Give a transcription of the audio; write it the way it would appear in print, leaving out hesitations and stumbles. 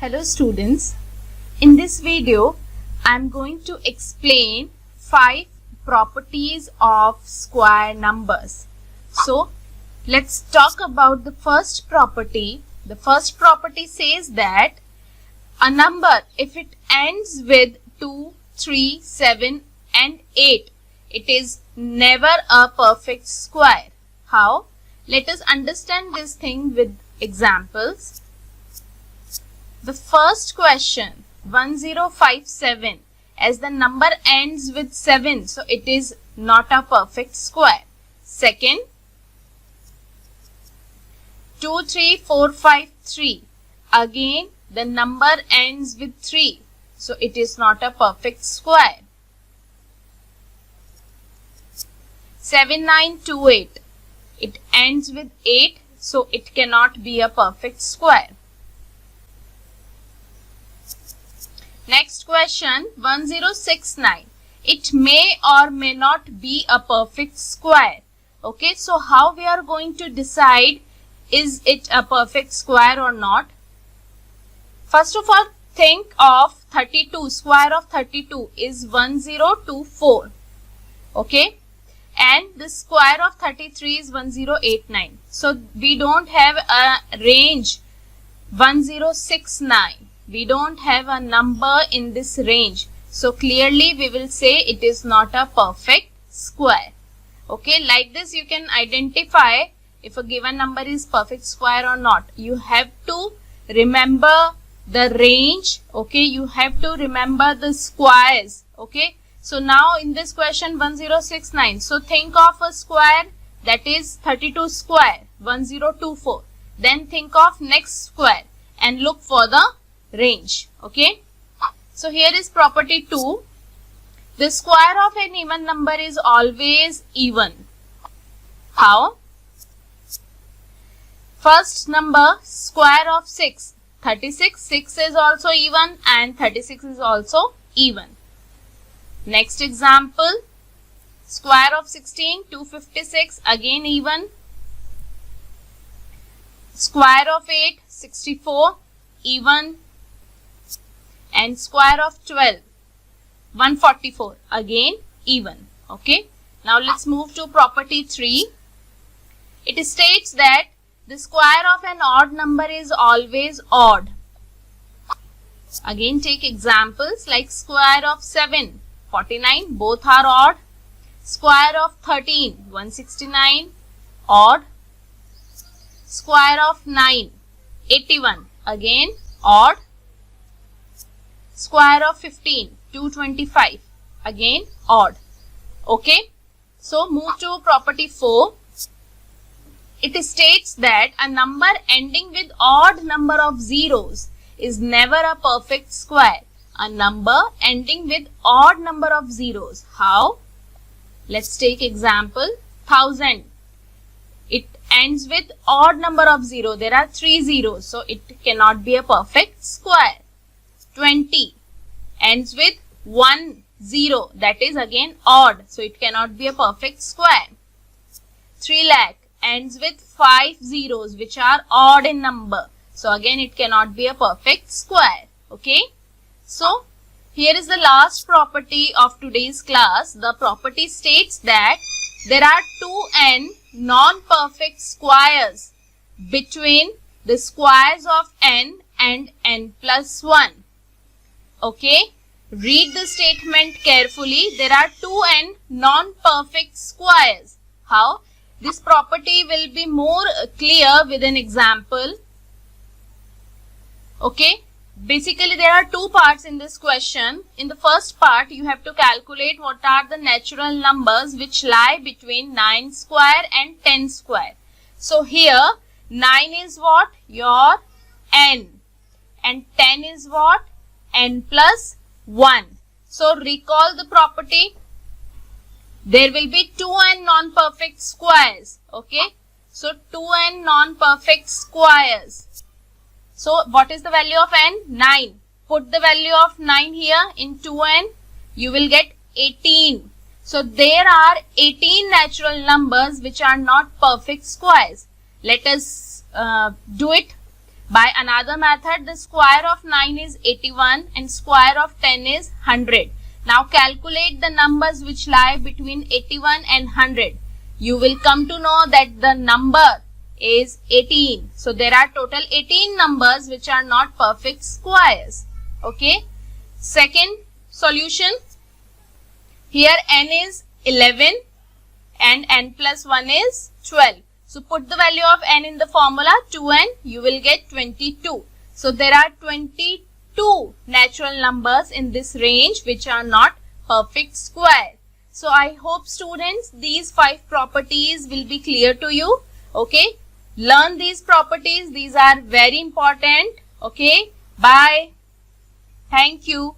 Hello students, in this video I am going to explain 5 properties of square numbers. So let's talk about the first property. The first property says that a number, if it ends with 2, 3, 7 and 8, it is never a perfect square. How? Let us understand this thing with examples. The first question, 1057, as the number ends with 7, so it is not a perfect square. Second, 23453, again the number ends with 3, so it is not a perfect square. 7928, it ends with 8, so it cannot be a perfect square. Next question, 1069. It may or may not be a perfect square. Okay, so how we are going to decide is it a perfect square or not? First of all, think of 32. Square of 32 is 1024. Okay, and the square of 33 is 1089. So we don't have a range 1069. We don't have a number in this range. So clearly we will say it is not a perfect square. Okay, like this you can identify if a given number is perfect square or not. You have to remember the range. Okay, you have to remember the squares. Okay, so now in this question 1069. So think of a square that is 32 square, 1024. Then think of next square and look for the range. Okay, so here is property 2. The square of an even number is always even. How? First number, square of 6, 36. 6 is also even and 36 is also even. Next example, square of 16, 256, again even. Square of 8, 64, even. And square of 12, 144, again even. Okay, now let's move to property 3. It states that the square of an odd number is always odd. Again take examples like square of 7, 49, both are odd. Square of 13, 169, odd. Square of 9, 81, again odd. Square of 15, 225, again odd. Okay, so move to property 4. It states that a number ending with odd number of zeros is never a perfect square. A number ending with odd number of zeros. How? Let's take example, 1000. It ends with odd number of zero. There are 3 zeros, so it cannot be a perfect square. 20 ends with 1 0, that is again odd, so it cannot be a perfect square. 3 lakh ends with 5 zeros which are odd in number, so again it cannot be a perfect square. Okay, so here is the last property of today's class. The property states that there are 2n non-perfect squares between the squares of n and n plus 1. Okay, read the statement carefully. There are 2n non-perfect squares. How? This property will be more clear with an example. Okay, basically there are 2 parts in this question. In the first part, you have to calculate what are the natural numbers which lie between 9 square and 10 square. So here 9 is what? Your n, and 10 is what? N plus 1. So recall the property. There will be 2n non-perfect squares. Okay, so 2n non-perfect squares. So what is the value of n? 9. Put the value of 9 here in 2n. You will get 18. So there are 18 natural numbers which are not perfect squares. Let us do it. By another method, the square of 9 is 81 and square of 10 is 100. Now calculate the numbers which lie between 81 and 100. You will come to know that the number is 18. So there are total 18 numbers which are not perfect squares. Okay. Second solution. Here n is 11 and n plus 1 is 12. So put the value of n in the formula 2n, you will get 22. So there are 22 natural numbers in this range which are not perfect square. So I hope students these 5 properties will be clear to you. Okay. Learn these properties. These are very important. Okay. Bye. Thank you.